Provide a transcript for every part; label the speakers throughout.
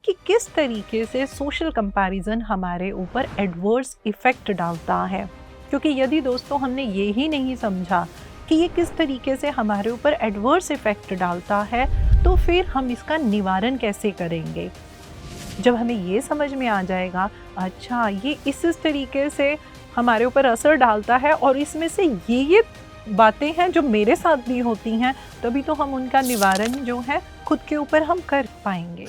Speaker 1: कि किस तरीके से सोशल कंपैरिजन हमारे ऊपर एडवर्स इफ़ेक्ट डालता है। क्योंकि यदि दोस्तों हमने ये ही नहीं समझा कि ये किस तरीके से हमारे ऊपर एडवर्स इफ़ेक्ट डालता है, तो फिर हम इसका निवारण कैसे करेंगे। जब हमें ये समझ में आ जाएगा, अच्छा ये इस तरीके से हमारे ऊपर असर डालता है और इसमें से ये बातें हैं जो मेरे साथ भी होती हैं, तभी तो हम उनका निवारण जो है खुद के ऊपर हम कर पाएंगे।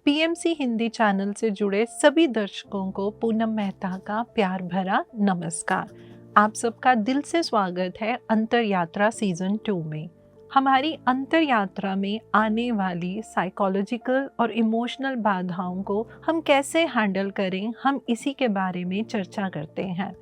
Speaker 1: पीएमसी हिंदी चैनल से जुड़े सभी दर्शकों को पूनम मेहता का प्यार भरा नमस्कार। आप सबका दिल से स्वागत है अंतर यात्रा सीजन 2 में। हमारी अंतर यात्रा में आने वाली साइकोलॉजिकल और इमोशनल बाधाओं को हम कैसे हैंडल करें, हम इसी के बारे में चर्चा करते हैं।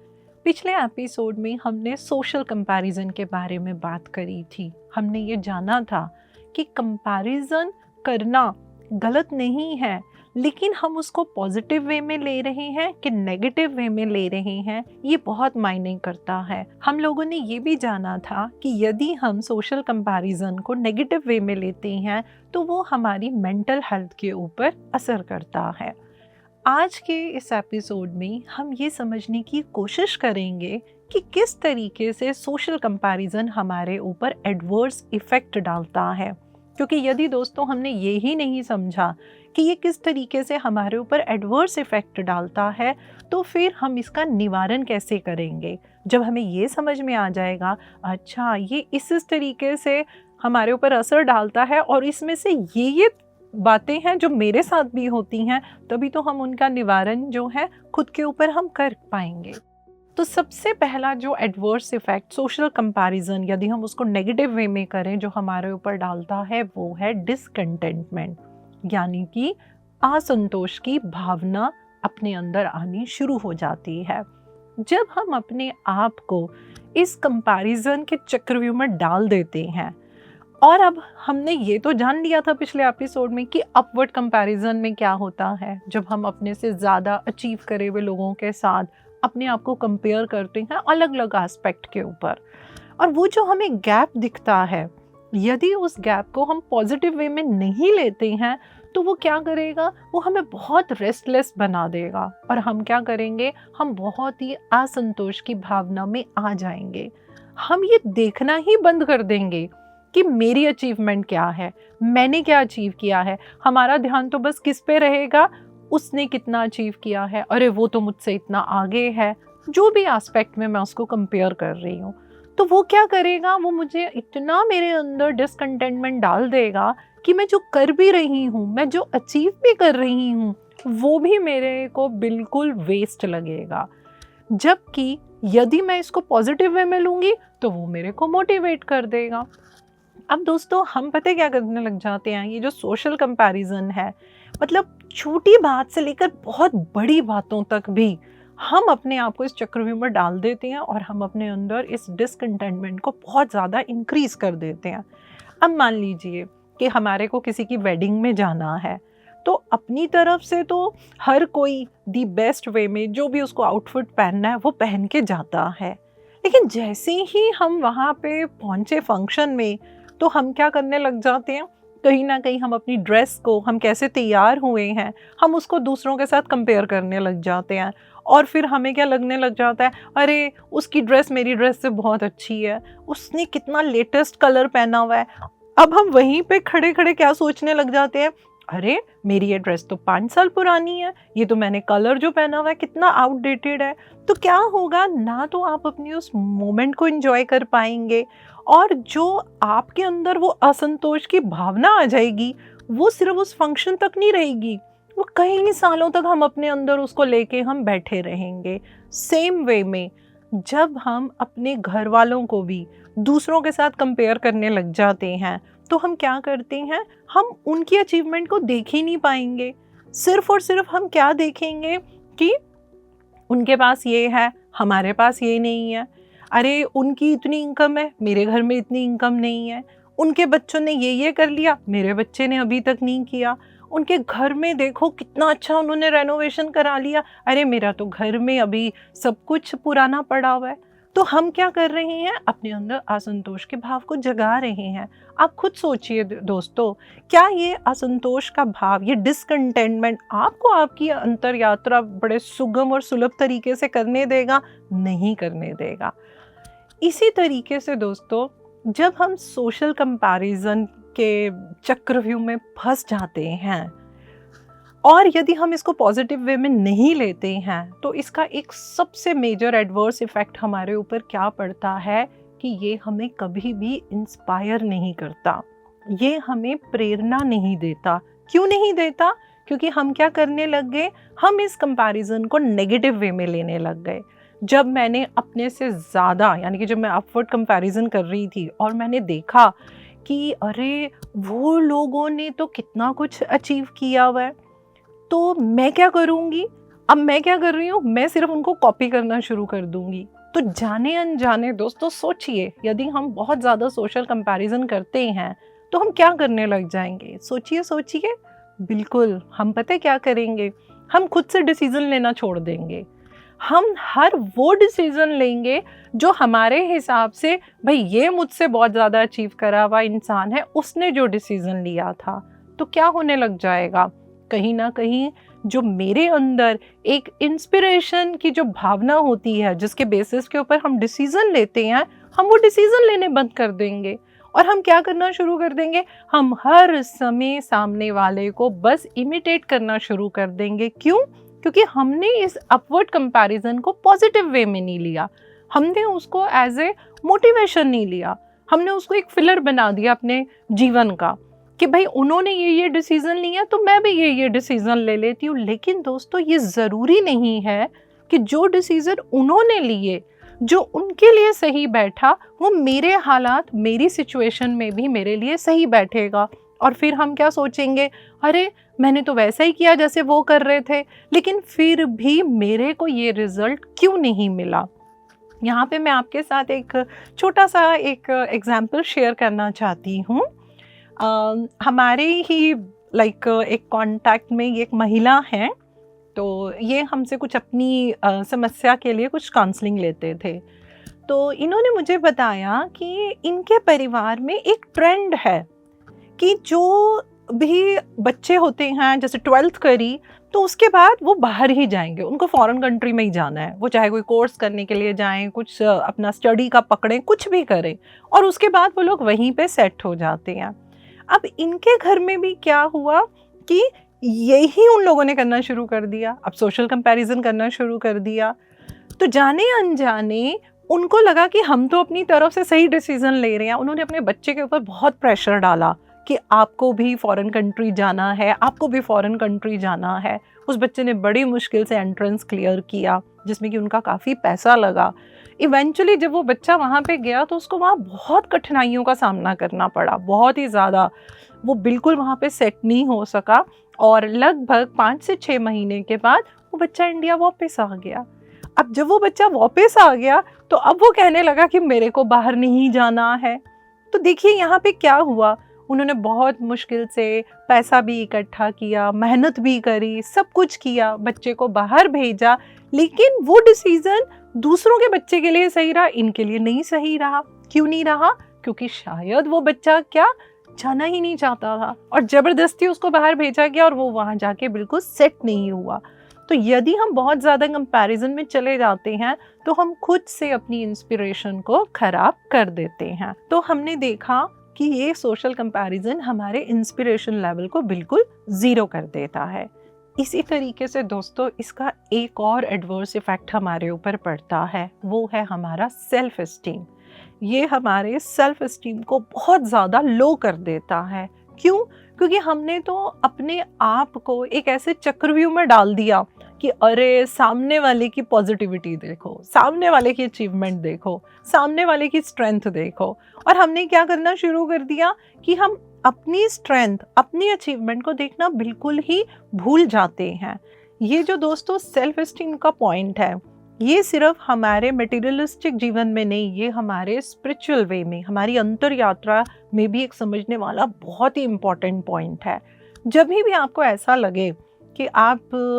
Speaker 1: पिछले एपिसोड में हमने सोशल कंपैरिजन के बारे में बात करी थी। हमने ये जाना था कि कंपैरिजन करना गलत नहीं है, लेकिन हम उसको पॉजिटिव वे में ले रहे हैं कि नेगेटिव वे में ले रहे हैं, ये बहुत मायने करता है। हम लोगों ने ये भी जाना था कि यदि हम सोशल कंपैरिजन को नेगेटिव वे में लेते हैं तो वो हमारी मेंटल हेल्थ के ऊपर असर करता है। आज के इस एपिसोड में हम ये समझने की कोशिश करेंगे कि किस तरीके से सोशल कंपैरिजन हमारे ऊपर एडवर्स इफ़ेक्ट डालता है। क्योंकि यदि दोस्तों हमने ये ही नहीं समझा कि ये किस तरीके से हमारे ऊपर एडवर्स इफ़ेक्ट डालता है, तो फिर हम इसका निवारण कैसे करेंगे। जब हमें ये समझ में आ जाएगा, अच्छा ये इस तरीके से हमारे ऊपर असर डालता है और इसमें से ये बातें हैं जो मेरे साथ भी होती हैं, तभी तो हम उनका निवारण जो है खुद के ऊपर हम कर पाएंगे। तो सबसे पहला जो एडवर्स इफ़ेक्ट सोशल कंपैरिजन, यदि हम उसको नेगेटिव वे में करें, जो हमारे ऊपर डालता है वो है डिसकंटेंटमेंट, यानी कि असंतोष की भावना अपने अंदर आनी शुरू हो जाती है। जब हम अपने आप को इस कंपैरिजन के चक्रव्यूह में डाल देते हैं, और अब हमने ये तो जान लिया था पिछले एपिसोड में कि अपवर्ड कंपैरिजन में क्या होता है, जब हम अपने से ज़्यादा अचीव करे हुए लोगों के साथ अपने आप को कंपेयर करते हैं अलग अलग एस्पेक्ट के ऊपर, और वो जो हमें गैप दिखता है, यदि उस गैप को हम पॉजिटिव वे में नहीं लेते हैं तो वो क्या करेगा, वो हमें बहुत रेस्टलेस बना देगा और हम क्या करेंगे, हम बहुत ही असंतोष की भावना में आ जाएंगे। हम ये देखना ही बंद कर देंगे कि मेरी अचीवमेंट क्या है, मैंने क्या अचीव किया है। हमारा ध्यान तो बस किस पे रहेगा, उसने कितना अचीव किया है, अरे वो तो मुझसे इतना आगे है, जो भी एस्पेक्ट में मैं उसको कंपेयर कर रही हूँ। तो वो क्या करेगा, वो मुझे इतना मेरे अंदर डिसकंटेंटमेंट डाल देगा कि मैं जो कर भी रही हूँ, मैं जो अचीव भी कर रही हूँ, वो भी मेरे को बिल्कुल वेस्ट लगेगा। जबकि यदि मैं इसको पॉजिटिव वे में लूँगी तो वो मेरे को मोटिवेट कर देगा। अब दोस्तों हम पता क्या करने लग जाते हैं, ये जो सोशल कंपैरिजन है, मतलब छोटी बात से लेकर बहुत बड़ी बातों तक भी हम अपने आप को इस चक्रव्यूह में डाल देते हैं और हम अपने अंदर इस डिसकंटेंटमेंट को बहुत ज़्यादा इंक्रीज कर देते हैं। अब मान लीजिए कि हमारे को किसी की वेडिंग में जाना है, तो अपनी तरफ से तो हर कोई दी बेस्ट वे में जो भी उसको आउटफिट पहनना है वो पहन के जाता है, लेकिन जैसे ही हम वहाँ पे पहुँचे फंक्शन में, तो हम क्या करने लग जाते हैं, कहीं ना कहीं हम अपनी ड्रेस को, हम कैसे तैयार हुए हैं, हम उसको दूसरों के साथ कंपेयर करने लग जाते हैं। और फिर हमें क्या लगने लग जाता है, अरे उसकी ड्रेस मेरी ड्रेस से बहुत अच्छी है, उसने कितना लेटेस्ट कलर पहना हुआ है। अब हम वहीं पे खड़े खड़े क्या सोचने लग जाते हैं, अरे मेरी ये ड्रेस तो 5 साल पुरानी है, ये तो मैंने कलर जो पहना हुआ है कितना आउटडेटेड है। तो क्या होगा ना, तो आप अपनी उस मोमेंट को एंजॉय कर पाएंगे, और जो आपके अंदर वो असंतोष की भावना आ जाएगी, वो सिर्फ उस फंक्शन तक नहीं रहेगी, वो कई सालों तक हम अपने अंदर उसको लेके हम बैठे रहेंगे। सेम वे में जब हम अपने घर वालों को भी दूसरों के साथ कंपेयर करने लग जाते हैं, तो हम क्या करते हैं, हम उनकी अचीवमेंट को देख ही नहीं पाएंगे। सिर्फ और सिर्फ हम क्या देखेंगे कि उनके पास ये है, हमारे पास ये नहीं है, अरे उनकी इतनी इनकम है, मेरे घर में इतनी इनकम नहीं है, उनके बच्चों ने ये कर लिया, मेरे बच्चे ने अभी तक नहीं किया, उनके घर में देखो कितना अच्छा उन्होंने रेनोवेशन करा लिया, अरे मेरा तो घर में अभी सब कुछ पुराना पड़ा हुआ है। तो हम क्या कर रहे हैं, अपने अंदर असंतोष के भाव को जगा रहे हैं। आप खुद सोचिए दोस्तों, क्या ये असंतोष का भाव, ये डिसकंटेंटमेंट आपको आपकी अंतर यात्रा बड़े सुगम और सुलभ तरीके से करने देगा? नहीं करने देगा। इसी तरीके से दोस्तों, जब हम सोशल कंपैरिजन के चक्रव्यूह में फंस जाते हैं और यदि हम इसको पॉजिटिव वे में नहीं लेते हैं, तो इसका एक सबसे मेजर एडवर्स इफेक्ट हमारे ऊपर क्या पड़ता है कि ये हमें कभी भी इंस्पायर नहीं करता, ये हमें प्रेरणा नहीं देता। क्यों नहीं देता? क्योंकि हम क्या करने लग गए, हम इस कंपैरिजन को नेगेटिव वे में लेने लग गए। जब मैंने अपने से ज़्यादा, यानी कि जब मैं अपवर्ड कंपैरिजन कर रही थी और मैंने देखा कि अरे वो लोगों ने तो कितना कुछ अचीव किया हुआ है, तो मैं क्या करूँगी? अब मैं क्या कर रही हूँ, मैं सिर्फ उनको कॉपी करना शुरू कर दूँगी। तो जाने अनजाने दोस्तों सोचिए, यदि हम बहुत ज़्यादा सोशल कंपैरिजन करते हैं तो हम क्या करने लग जाएंगे? सोचिए सोचिए। बिल्कुल, हम पता है क्या करेंगे, हम खुद से डिसीज़न लेना छोड़ देंगे। हम हर वो डिसीज़न लेंगे जो हमारे हिसाब से, भाई ये मुझसे बहुत ज़्यादा अचीव करा हुआ इंसान है, उसने जो डिसीज़न लिया था। तो क्या होने लग जाएगा, कहीं ना कहीं जो मेरे अंदर एक इंस्पिरेशन की जो भावना होती है, जिसके बेसिस के ऊपर हम डिसीज़न लेते हैं, हम वो डिसीज़न लेने बंद कर देंगे। और हम क्या करना शुरू कर देंगे, हम हर समय सामने वाले को बस इमिटेट करना शुरू कर देंगे। क्यों? क्योंकि हमने इस अपवर्ड कंपैरिजन को पॉजिटिव वे में नहीं लिया, हमने उसको एज ए मोटिवेशन नहीं लिया, हमने उसको एक फिलर बना दिया अपने जीवन का कि भाई उन्होंने ये डिसीज़न लिया तो मैं भी ये डिसीज़न ले लेती हूँ। लेकिन दोस्तों, ये ज़रूरी नहीं है कि जो डिसीज़न उन्होंने लिए, जो उनके लिए सही बैठा, वो मेरे हालात, मेरी सिचुएशन में भी मेरे लिए सही बैठेगा। और फिर हम क्या सोचेंगे, अरे मैंने तो वैसा ही किया जैसे वो कर रहे थे, लेकिन फिर भी मेरे को ये रिज़ल्ट क्यों नहीं मिला। यहाँ पे मैं आपके साथ एक छोटा सा एक एग्जाम्पल शेयर करना चाहती हूँ। हमारे ही एक कॉन्टैक्ट में ये एक महिला हैं, तो ये हमसे कुछ अपनी समस्या के लिए कुछ काउंसलिंग लेते थे। तो इन्होंने मुझे बताया कि इनके परिवार में एक ट्रेंड है कि जो भी बच्चे होते हैं, जैसे 12th करी तो उसके बाद वो बाहर ही जाएंगे, उनको फॉरेन कंट्री में ही जाना है, वो चाहे कोई कोर्स करने के लिए जाएं, कुछ अपना स्टडी का पकड़ें, कुछ भी करें, और उसके बाद वो लोग वहीं पे सेट हो जाते हैं। अब इनके घर में भी क्या हुआ कि यही उन लोगों ने करना शुरू कर दिया, अब सोशल कंपैरिजन करना शुरू कर दिया। तो जाने अनजाने उनको लगा कि हम तो अपनी तरफ से सही डिसीजन ले रहे हैं। उन्होंने अपने बच्चे के ऊपर बहुत प्रेशर डाला कि आपको भी फॉरेन कंट्री जाना है, आपको भी फॉरेन कंट्री जाना है। उस बच्चे ने बड़ी मुश्किल से एंट्रेंस क्लियर किया, जिसमें कि उनका काफ़ी पैसा लगा। इवेंचुअली जब वो बच्चा वहाँ पे गया तो उसको वहाँ बहुत कठिनाइयों का सामना करना पड़ा, बहुत ही ज़्यादा। वो बिल्कुल वहाँ पे सेट नहीं हो सका और लगभग 5 से 6 महीने के बाद वो बच्चा इंडिया वापस आ गया। अब जब वो बच्चा वापस आ गया तो अब वो कहने लगा कि मेरे को बाहर नहीं जाना है। तो देखिए यहाँ पे क्या हुआ, उन्होंने बहुत मुश्किल से पैसा भी इकट्ठा किया, मेहनत भी करी, सब कुछ किया, बच्चे को बाहर भेजा, लेकिन वो डिसीज़न दूसरों के बच्चे के लिए सही रहा, इनके लिए नहीं सही रहा। क्यों नहीं रहा? क्योंकि शायद वो बच्चा क्या जाना ही नहीं चाहता था और ज़बरदस्ती उसको बाहर भेजा गया और वो वहाँ जाके बिल्कुल सेट नहीं हुआ। तो यदि हम बहुत ज़्यादा कंपैरिजन में चले जाते हैं तो हम खुद से अपनी इंस्पिरेशन को खराब कर देते हैं। तो हमने देखा कि ये सोशल कंपैरिजन हमारे इंस्पिरेशन लेवल को बिल्कुल ज़ीरो कर देता है। इसी तरीके से दोस्तों, इसका एक और एडवर्स इफ़ेक्ट हमारे ऊपर पड़ता है, वो है हमारा सेल्फ एस्टीम। ये हमारे सेल्फ एस्टीम को बहुत ज़्यादा लो कर देता है। क्यों? क्योंकि हमने तो अपने आप को एक ऐसे चक्रव्यूह में डाल दिया कि अरे सामने वाले की पॉजिटिविटी देखो, सामने वाले की अचीवमेंट देखो, सामने वाले की स्ट्रेंथ देखो, और हमने क्या करना शुरू कर दिया कि हम अपनी स्ट्रेंथ, अपनी अचीवमेंट को देखना बिल्कुल ही भूल जाते हैं। ये जो दोस्तों सेल्फ एस्टीम का पॉइंट है, ये सिर्फ हमारे मटेरियलिस्टिक जीवन में नहीं, ये हमारे स्पिरिचुअल वे में, हमारी अंतर यात्रा में भी एक समझने वाला बहुत ही इम्पॉर्टेंट पॉइंट है। जब भी आपको ऐसा लगे कि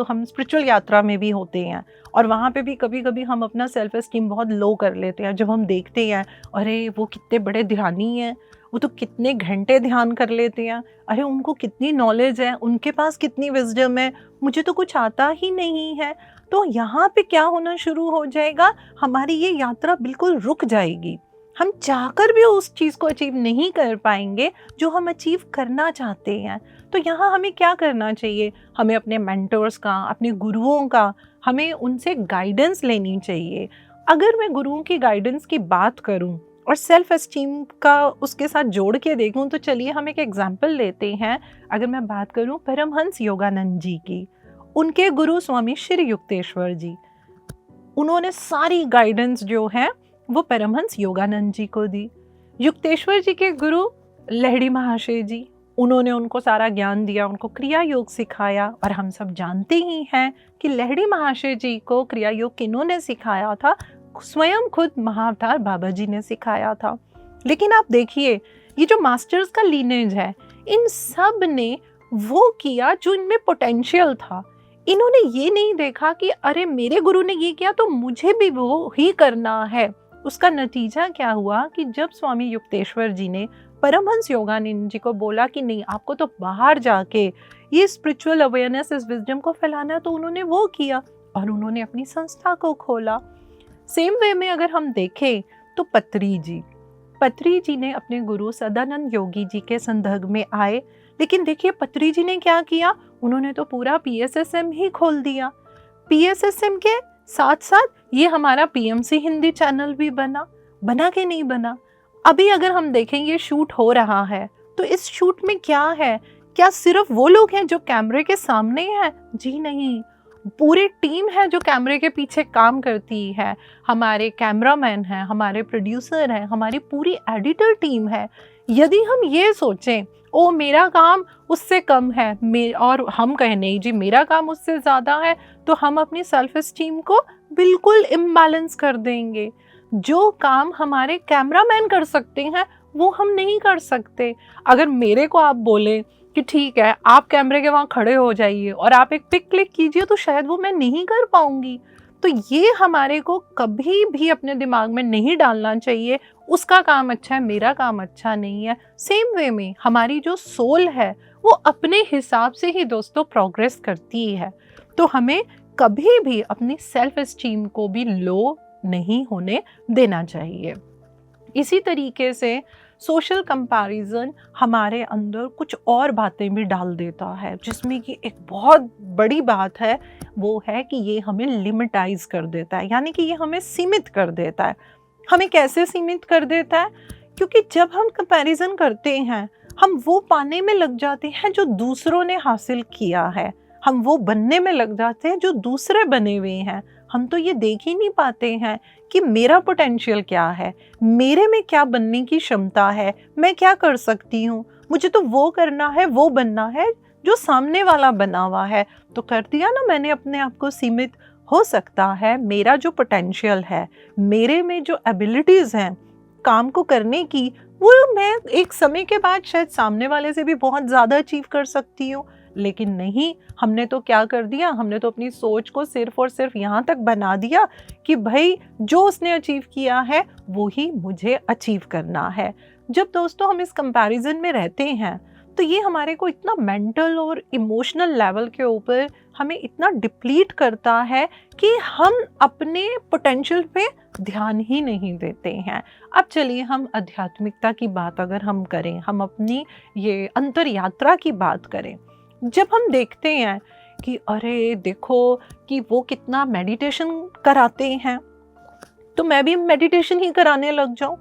Speaker 1: हम स्पिरिचुअल यात्रा में भी होते हैं और वहाँ पे भी कभी कभी हम अपना सेल्फ एस्टीम बहुत लो कर लेते हैं, जब हम देखते हैं अरे वो कितने बड़े ध्यानी हैं, वो तो कितने घंटे ध्यान कर लेते हैं, अरे उनको कितनी नॉलेज है, उनके पास कितनी विजडम है, मुझे तो कुछ आता ही नहीं है। तो यहाँ पे क्या होना शुरू हो जाएगा, हमारी ये यात्रा बिल्कुल रुक जाएगी। हम चाहकर भी उस चीज़ को अचीव नहीं कर पाएंगे जो हम अचीव करना चाहते हैं। तो यहाँ हमें क्या करना चाहिए, हमें अपने मेंटर्स का, अपने गुरुओं का, हमें उनसे गाइडेंस लेनी चाहिए। अगर मैं गुरुओं की गाइडेंस की बात करूँ और सेल्फ एस्टीम का उसके साथ जोड़ के देखूं, तो चलिए हम एक एग्जाम्पल लेते हैं। अगर मैं बात करूं परमहंस योगानंद जी की, उनके गुरु स्वामी श्री युक्तेश्वर जी, उन्होंने सारी गाइडेंस जो है वो परमहंस योगानंद जी को दी। युक्तेश्वर जी के गुरु लहड़ी महाशय जी, उन्होंने उनको सारा ज्ञान दिया, उनको क्रिया योग सिखाया। और हम सब जानते ही हैं कि लहड़ी महाशय जी को क्रिया योग किन्होंने सिखाया था, स्वयं खुद महाअवतार बाबा जी ने सिखाया था। लेकिन आप देखिए ये जो मास्टर्स का लीनेज है, इन सब ने वो किया जो इनमें पोटेंशियल था। इन्होंने ये नहीं देखा कि अरे मेरे गुरु ने ये किया तो मुझे भी वो ही करना है। उसका नतीजा क्या हुआ कि जब स्वामी युक्तेश्वर जी ने परमहंस योगानंद जी को बोला कि नहीं, आपको तो बाहर जाके ये स्पिरिचुअल अवेयरनेस, इस विजडम को फैलाना, तो उन्होंने वो किया और उन्होंने अपनी संस्था को खोला। सेम वे में अगर हम देखें तो पत्री जी ने अपने गुरु सदानंद योगी जी के संदर्भ में आए। लेकिन देखिए पत्री जी ने क्या किया, उन्होंने तो पूरा PSSM ही खोल दिया। PSSM के साथ साथ ये हमारा PMC हिंदी चैनल भी बना के नहीं बना। अभी अगर हम देखें ये शूट हो रहा है, तो इस शूट में क्या है, क्या सिर्फ वो लोग हैं जो कैमरे के सामने हैं? जी नहीं, पूरी टीम है जो कैमरे के पीछे काम करती है। हमारे कैमरामैन हैं, हमारे प्रोड्यूसर हैं, हमारी पूरी एडिटर टीम है। यदि हम ये सोचें ओ मेरा काम उससे कम है, और हम कहें नहीं जी मेरा काम उससे ज़्यादा है, तो हम अपनी सेल्फ एस्टीम को बिल्कुल इम्बैलेंस कर देंगे। जो काम हमारे कैमरामैन कर सकते हैं वो हम नहीं कर सकते। अगर मेरे को आप बोलें कि ठीक है आप कैमरे के वहाँ खड़े हो जाइए और आप एक पिक क्लिक कीजिए, तो शायद वो मैं नहीं कर पाऊंगी। तो ये हमारे को कभी भी अपने दिमाग में नहीं डालना चाहिए उसका काम अच्छा है, मेरा काम अच्छा नहीं है। सेम वे में हमारी जो सोल है वो अपने हिसाब से ही दोस्तों प्रोग्रेस करती है। तो हमें कभी भी अपनी सेल्फ एस्टीम को भी लो नहीं होने देना चाहिए। इसी तरीके से सोशल कंपैरिजन हमारे अंदर कुछ और बातें भी डाल देता है, जिसमें कि एक बहुत बड़ी बात है वो है कि ये हमें लिमिटाइज कर देता है, यानी कि ये हमें सीमित कर देता है। हमें कैसे सीमित कर देता है? क्योंकि जब हम कंपैरिजन करते हैं हम वो पाने में लग जाते हैं जो दूसरों ने हासिल किया है, हम वो बनने में लग जाते हैं जो दूसरे बने हुए हैं। हम तो ये देख ही नहीं पाते हैं कि मेरा पोटेंशियल क्या है, मेरे में क्या बनने की क्षमता है, मैं क्या कर सकती हूँ। मुझे तो वो करना है, वो बनना है जो सामने वाला बना हुआ है। तो कर दिया ना मैंने अपने आप को सीमित। हो सकता है मेरा जो पोटेंशियल है, मेरे में जो एबिलिटीज़ हैं काम को करने की, वो मैं एक समय के बाद शायद सामने वाले से भी बहुत ज़्यादा अचीव कर सकती हूँ। लेकिन नहीं, हमने तो क्या कर दिया, हमने तो अपनी सोच को सिर्फ और सिर्फ यहाँ तक बना दिया कि भाई जो उसने अचीव किया है वो ही मुझे अचीव करना है। जब दोस्तों हम इस कंपैरिजन में रहते हैं तो ये हमारे को इतना मेंटल और इमोशनल लेवल के ऊपर हमें इतना डिप्लीट करता है कि हम अपने पोटेंशियल पे ध्यान ही नहीं देते हैं। अब चलिए हम आध्यात्मिकता की बात अगर हम करें, हम अपनी ये अंतर यात्रा की बात करें। जब हम देखते हैं कि अरे देखो कि वो कितना मेडिटेशन कराते हैं, तो मैं भी मेडिटेशन ही कराने लग जाऊं।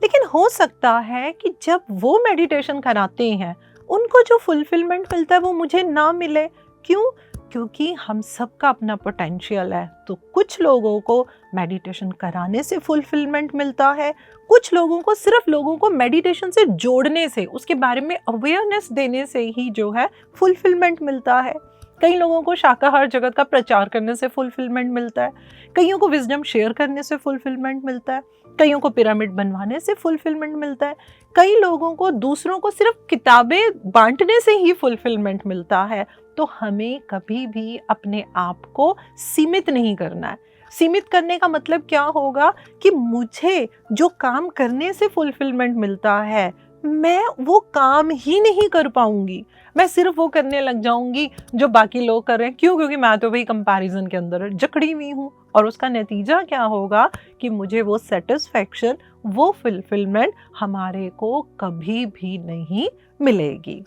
Speaker 1: लेकिन हो सकता है कि जब वो मेडिटेशन कराते हैं उनको जो फुलफिलमेंट मिलता है वो मुझे ना मिले। क्यों? क्योंकि हम सबका अपना पोटेंशियल है। तो कुछ लोगों को मेडिटेशन कराने से फुलफिलमेंट मिलता है, कुछ लोगों को सिर्फ लोगों को मेडिटेशन से जोड़ने से, उसके बारे में अवेयरनेस देने से ही जो है फुलफिलमेंट मिलता है। कई लोगों को शाकाहार जगत का प्रचार करने से फुलफिलमेंट मिलता है, कईयों को विजडम शेयर करने से फुलफिलमेंट मिलता है, कईयों को पिरामिड बनवाने से फुलफिलमेंट मिलता है, कई लोगों को दूसरों को सिर्फ किताबें बांटने से ही फुलफिलमेंट मिलता है। तो हमें कभी भी अपने आप को सीमित नहीं करना है। सीमित करने का मतलब क्या होगा कि मुझे जो काम करने से फुलफिलमेंट मिलता है मैं वो काम ही नहीं कर पाऊंगी, मैं सिर्फ वो करने लग जाऊंगी जो बाकी लोग कर रहे हैं। क्यों? क्योंकि मैं तो भाई कंपैरिजन के अंदर जकड़ी हुई हूँ, और उसका नतीजा क्या होगा कि मुझे वो सेटिस्फैक्शन, वो फुलफिलमेंट हमारे को कभी भी नहीं मिलेगी।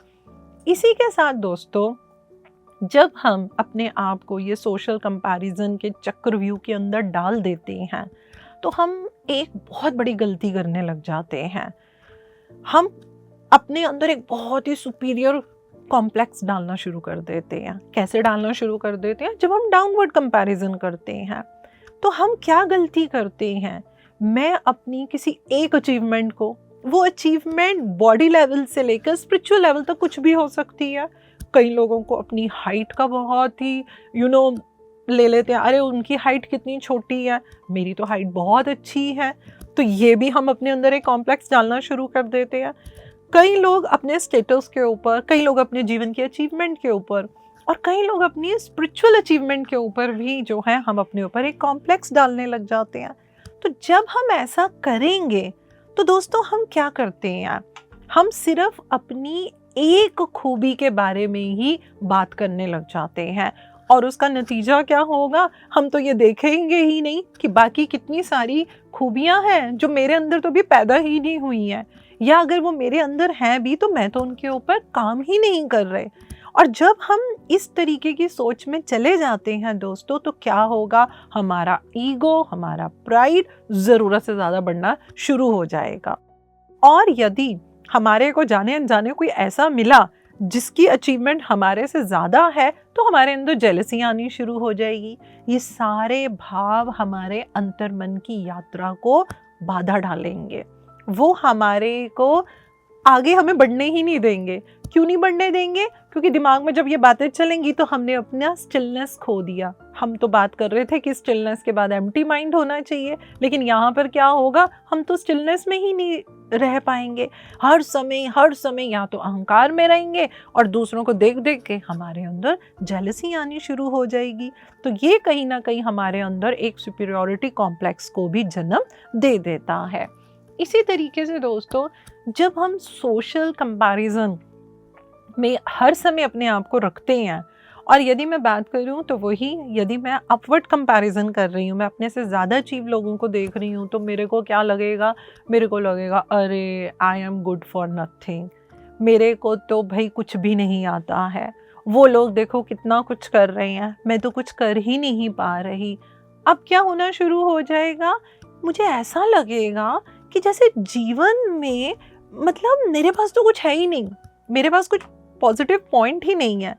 Speaker 1: इसी के साथ दोस्तों, जब हम अपने आप को ये सोशल कंपैरिजन के चक्रव्यूह के अंदर डाल देते हैं तो हम एक बहुत बड़ी गलती करने लग जाते हैं। हम अपने अंदर एक बहुत ही सुपीरियर कॉम्प्लेक्स डालना शुरू कर देते हैं। कैसे डालना शुरू कर देते हैं? जब हम डाउनवर्ड कंपैरिजन करते हैं तो हम क्या गलती करते हैं, मैं अपनी किसी एक अचीवमेंट को, वो अचीवमेंट बॉडी लेवल से लेकर स्पिरिचुअल लेवल तक कुछ भी हो सकती है। कई लोगों को अपनी हाइट का बहुत ही ले लेते हैं, अरे उनकी हाइट कितनी छोटी है, मेरी तो हाइट बहुत अच्छी है। तो ये भी हम अपने अंदर एक कॉम्प्लेक्स डालना शुरू कर देते हैं। कई लोग अपने स्टेटस के ऊपर, कई लोग अपने जीवन के अचीवमेंट के ऊपर, और कई लोग अपनी स्पिरिचुअल अचीवमेंट के ऊपर भी जो है हम अपने ऊपर एक कॉम्प्लेक्स डालने लग जाते हैं। तो जब हम ऐसा करेंगे तो दोस्तों हम क्या करते हैं, हम सिर्फ अपनी एक खूबी के बारे में ही बात करने लग जाते हैं, और उसका नतीजा क्या होगा, हम तो ये देखेंगे ही नहीं कि बाकी कितनी सारी खूबियां हैं जो मेरे अंदर तो भी पैदा ही नहीं हुई हैं, या अगर वो मेरे अंदर हैं भी तो मैं तो उनके ऊपर काम ही नहीं कर रहे। और जब हम इस तरीके की सोच में चले जाते हैं दोस्तों तो क्या होगा, हमारा ईगो, हमारा प्राइड ज़रूरत से ज़्यादा बढ़ना शुरू हो जाएगा। और यदि हमारे को जाने अनजाने कोई ऐसा मिला जिसकी अचीवमेंट हमारे से ज़्यादा है तो हमारे अंदर जेलसी आनी शुरू हो जाएगी। ये सारे भाव हमारे अंतर्मन की यात्रा को बाधा डालेंगे, वो हमारे को आगे हमें बढ़ने ही नहीं देंगे। क्यों नहीं बढ़ने देंगे? क्योंकि दिमाग में जब ये बातें चलेंगी तो हमने अपना स्टिलनेस खो दिया। हम तो बात कर रहे थे कि स्टिलनेस के बाद एम्प्टी माइंड होना चाहिए, लेकिन यहाँ पर क्या होगा, हम तो स्टिलनेस में ही नहीं रह पाएंगे। हर समय या तो अहंकार में रहेंगे और दूसरों को देख देख के हमारे अंदर जेलसी आनी शुरू हो जाएगी। तो ये कहीं ना कहीं हमारे अंदर एक सुपीरियॉरिटी कॉम्प्लेक्स को भी जन्म दे देता है। इसी तरीके से दोस्तों, जब हम सोशल कंपैरिजन में हर समय अपने आप को रखते हैं, और यदि मैं बात करूं तो वही, यदि मैं अपवर्ड कंपैरिजन कर रही हूं, मैं अपने से ज़्यादा अचीव लोगों को देख रही हूं, तो मेरे को क्या लगेगा, मेरे को लगेगा अरे I am good for nothing, मेरे को तो भाई कुछ भी नहीं आता है, वो लोग देखो कितना कुछ कर रहे हैं, मैं तो कुछ कर ही नहीं पा रही। अब क्या होना शुरू हो जाएगा, मुझे ऐसा लगेगा कि जैसे जीवन में मतलब मेरे पास तो कुछ है ही नहीं, मेरे पास कुछ पॉजिटिव पॉइंट ही नहीं है।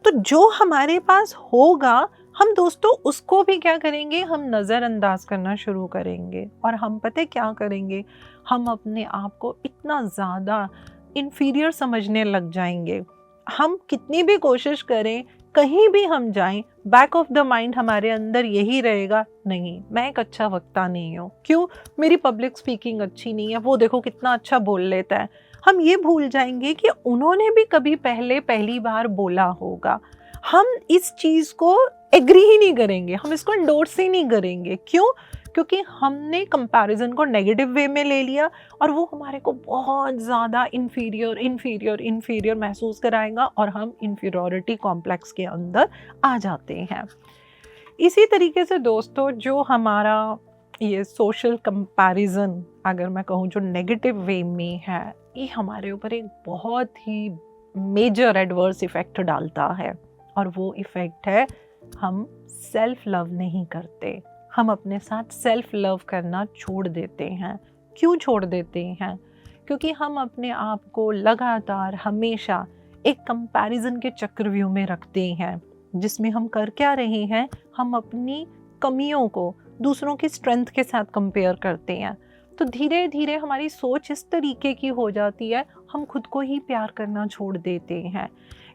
Speaker 1: तो जो हमारे पास होगा हम दोस्तों उसको भी क्या करेंगे, हम नज़रअंदाज करना शुरू करेंगे। और हम पता क्या करेंगे, हम अपने आप को इतना ज़्यादा इन्फीरियर समझने लग जाएंगे। हम कितनी भी कोशिश करें, कहीं भी हम जाएं, बैक ऑफ द माइंड हमारे अंदर यही रहेगा, नहीं मैं एक अच्छा वक्ता नहीं हूँ, क्यों, मेरी पब्लिक स्पीकिंग अच्छी नहीं है, वो देखो कितना अच्छा बोल लेता है। हम ये भूल जाएंगे कि उन्होंने भी कभी पहली बार बोला होगा। हम इस चीज़ को एग्री ही नहीं करेंगे, हम इसको एंडोर्स ही नहीं करेंगे। क्यों? क्योंकि हमने कंपैरिजन को नेगेटिव वे में ले लिया और वो हमारे को बहुत ज़्यादा इन्फीरियर महसूस कराएगा और हम इन्फीरियॉरिटी कॉम्प्लेक्स के अंदर आ जाते हैं। इसी तरीके से दोस्तों, जो हमारा ये सोशल कंपैरिजन, अगर मैं कहूँ जो नेगेटिव वे में है, ये हमारे ऊपर एक बहुत ही मेजर एडवर्स इफ़ेक्ट डालता है। और वो इफ़ेक्ट है, हम सेल्फ लव नहीं करते, हम अपने साथ सेल्फ लव करना छोड़ देते हैं। क्यों छोड़ देते हैं? क्योंकि हम अपने आप को लगातार हमेशा एक कंपैरिजन के चक्रव्यूह में रखते हैं, जिसमें हम कर क्या रहे हैं, हम अपनी कमियों को दूसरों की स्ट्रेंथ के साथ कंपेयर करते हैं। तो धीरे धीरे हमारी सोच इस तरीके की हो जाती है, हम खुद को ही प्यार करना छोड़ देते हैं।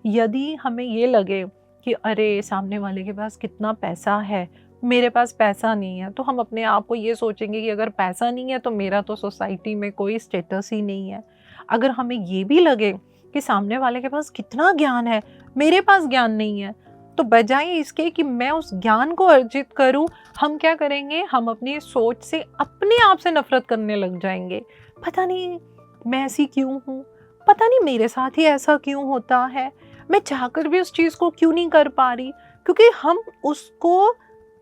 Speaker 1: यदि हमें ये लगे कि अरे सामने वाले के पास कितना पैसा है, मेरे पास पैसा नहीं है, तो हम अपने आप को ये सोचेंगे कि अगर पैसा नहीं है तो मेरा तो सोसाइटी में कोई स्टेटस ही नहीं है। अगर हमें ये भी लगे कि सामने वाले के पास कितना ज्ञान है, मेरे पास ज्ञान नहीं है, तो बजाय इसके कि मैं उस ज्ञान को अर्जित करूं, हम क्या करेंगे, हम अपनी सोच से अपने आप से नफरत करने लग जाएंगे। पता नहीं मैं ऐसी क्यों हूँ, पता नहीं मेरे साथ ही ऐसा क्यों होता है, मैं चाहकर भी उस चीज़ को क्यों नहीं कर पा रही, क्योंकि हम उसको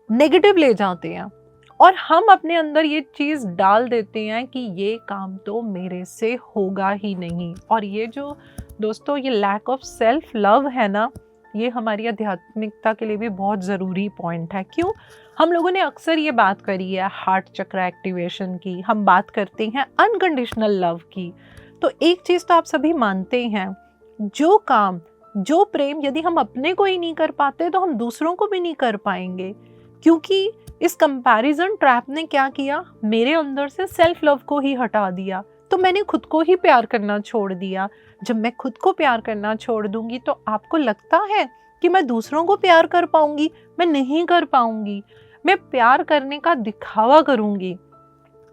Speaker 1: नेगेटिव ले जाते हैं और हम अपने अंदर ये चीज़ डाल देते हैं कि ये काम तो मेरे से होगा ही नहीं। और ये जो दोस्तों ये लैक ऑफ सेल्फ लव है ना, ये हमारी आध्यात्मिकता के लिए भी बहुत ज़रूरी पॉइंट है। क्यों? हम लोगों ने अक्सर ये बात करी है हार्ट चक्र एक्टिवेशन की, हम बात करते हैं अनकंडीशनल लव की। तो एक चीज़ तो आप सभी मानते हैं, जो काम जो प्रेम यदि हम अपने को ही नहीं कर पाते तो हम दूसरों को भी नहीं कर पाएंगे। क्योंकि इस कंपैरिजन ट्रैप ने क्या किया, मेरे अंदर से सेल्फ लव को ही हटा दिया, तो मैंने खुद को ही प्यार करना छोड़ दिया। जब मैं खुद को प्यार करना छोड़ दूंगी तो आपको लगता है कि मैं दूसरों को प्यार कर पाऊंगी? मैं नहीं कर पाऊंगी। मैं प्यार करने का दिखावा करूंगी,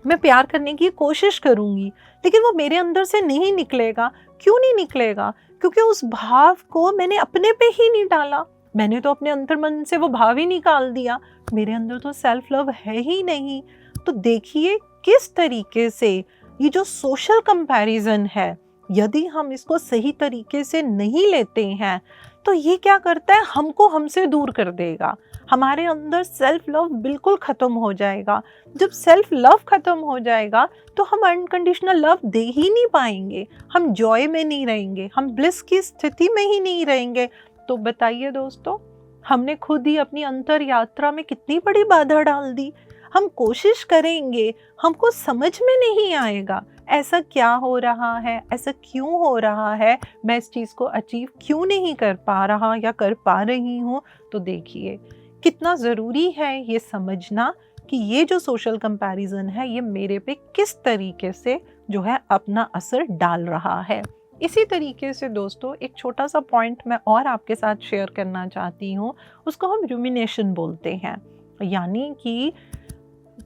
Speaker 1: मैं प्यार करने की कोशिश करूंगी, लेकिन वो मेरे अंदर से नहीं निकलेगा। क्यों नहीं निकलेगा? क्योंकि उस भाव को मैंने अपने पे ही नहीं डाला, मैंने तो अपने अंतर मन से वो भाव ही निकाल दिया। मेरे अंदर तो सेल्फ लव है ही नहीं। तो देखिए किस तरीके से ये जो सोशल कंपैरिजन है, यदि हम इसको सही तरीके से नहीं लेते हैं तो ये क्या करता है, हमको हमसे दूर कर देगा। हमारे अंदर सेल्फ लव बिल्कुल ख़त्म हो जाएगा। जब सेल्फ लव ख़त्म हो जाएगा तो हम अनकंडीशनल लव दे ही नहीं पाएंगे, हम जॉय में नहीं रहेंगे, हम ब्लिस की स्थिति में ही नहीं रहेंगे। तो बताइए दोस्तों, हमने खुद ही अपनी अंतर यात्रा में कितनी बड़ी बाधा डाल दी। हम कोशिश करेंगे, हमको समझ में नहीं आएगा ऐसा क्या हो रहा है, ऐसा क्यों हो रहा है, मैं इस चीज़ को अचीव क्यों नहीं कर पा रहा या कर पा रही हूँ। तो देखिए कितना ज़रूरी है ये समझना कि ये जो सोशल कंपैरिजन है ये मेरे पे किस तरीके से जो है अपना असर डाल रहा है। इसी तरीके से दोस्तों एक छोटा सा पॉइंट मैं और आपके साथ शेयर करना चाहती हूँ, उसको हम रूमिनेशन बोलते हैं। यानी कि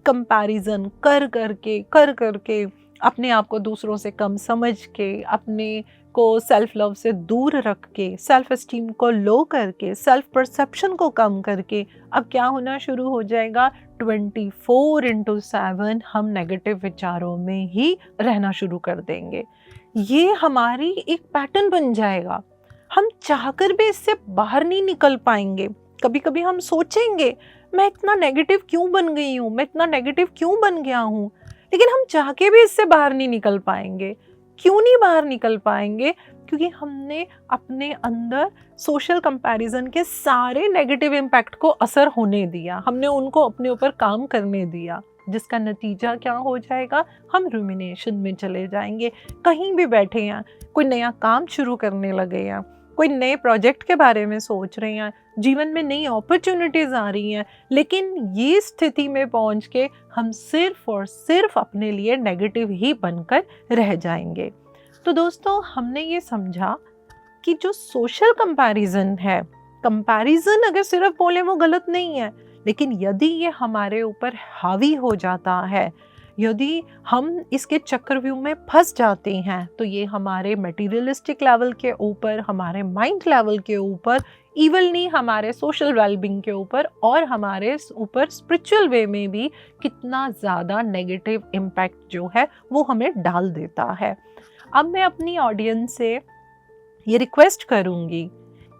Speaker 1: कंपैरिजन कर करके अपने आप को दूसरों से कम समझ के, अपने को सेल्फ लव से दूर रख के, सेल्फ एस्टीम को लो करके, सेल्फ परसेप्शन को कम करके अब क्या होना शुरू हो जाएगा, 24/7 हम नेगेटिव विचारों में ही रहना शुरू कर देंगे। ये हमारी एक पैटर्न बन जाएगा, हम चाहकर भी इससे बाहर नहीं निकल पाएंगे। कभी कभी हम सोचेंगे मैं इतना नेगेटिव क्यों बन गई हूँ, मैं इतना नेगेटिव क्यों बन गया हूँ, लेकिन हम चाह के भी इससे बाहर नहीं निकल पाएंगे। क्यों नहीं बाहर निकल पाएंगे? क्योंकि हमने अपने अंदर सोशल कंपैरिजन के सारे नेगेटिव इम्पैक्ट को असर होने दिया, हमने उनको अपने ऊपर काम करने दिया, जिसका नतीजा क्या हो जाएगा, हम रूमिनेशन में चले जाएंगे। कहीं भी बैठे हैं, कोई नया काम शुरू करने लगे हैं, कोई नए प्रोजेक्ट के बारे में सोच रहे हैं, जीवन में नई अपॉर्चुनिटीज़ आ रही हैं, लेकिन ये स्थिति में पहुंच के हम सिर्फ और सिर्फ अपने लिए नेगेटिव ही बनकर रह जाएंगे। तो दोस्तों हमने ये समझा कि जो सोशल कंपैरिजन है, कंपैरिजन अगर सिर्फ बोले वो गलत नहीं है, लेकिन यदि ये हमारे ऊपर हावी हो जाता है, यदि हम इसके चक्रव्यूह में फंस जाते हैं, तो ये हमारे मटेरियलिस्टिक लेवल के ऊपर, हमारे माइंड लेवल के ऊपर, इवन नहीं हमारे सोशल वेलबींग के ऊपर और हमारे ऊपर स्पिरिचुअल वे में भी कितना ज़्यादा नेगेटिव इम्पैक्ट जो है वो हमें डाल देता है। अब मैं अपनी ऑडियंस से ये रिक्वेस्ट करूँगी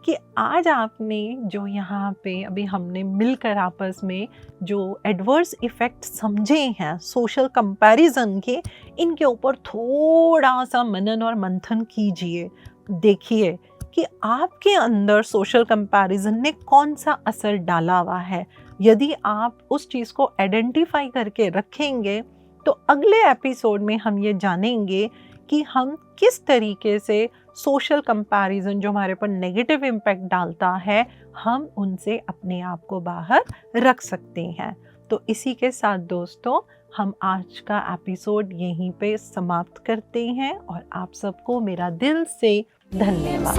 Speaker 1: कि आज आपने जो यहाँ पे अभी हमने मिलकर आपस में जो एडवर्स इफ़ेक्ट समझे हैं सोशल कंपैरिजन के, इनके ऊपर थोड़ा सा मनन और मंथन कीजिए। देखिए कि आपके अंदर सोशल कंपैरिजन ने कौन सा असर डाला हुआ है। यदि आप उस चीज़ को आइडेंटिफाई करके रखेंगे तो अगले एपिसोड में हम ये जानेंगे कि हम किस तरीके से सोशल कंपैरिजन जो हमारे पर नेगेटिव इम्पैक्ट डालता है, हम उनसे अपने आप को बाहर रख सकते हैं। तो इसी के साथ दोस्तों हम आज का एपिसोड यहीं पे समाप्त करते हैं और आप सबको मेरा दिल से धन्यवाद।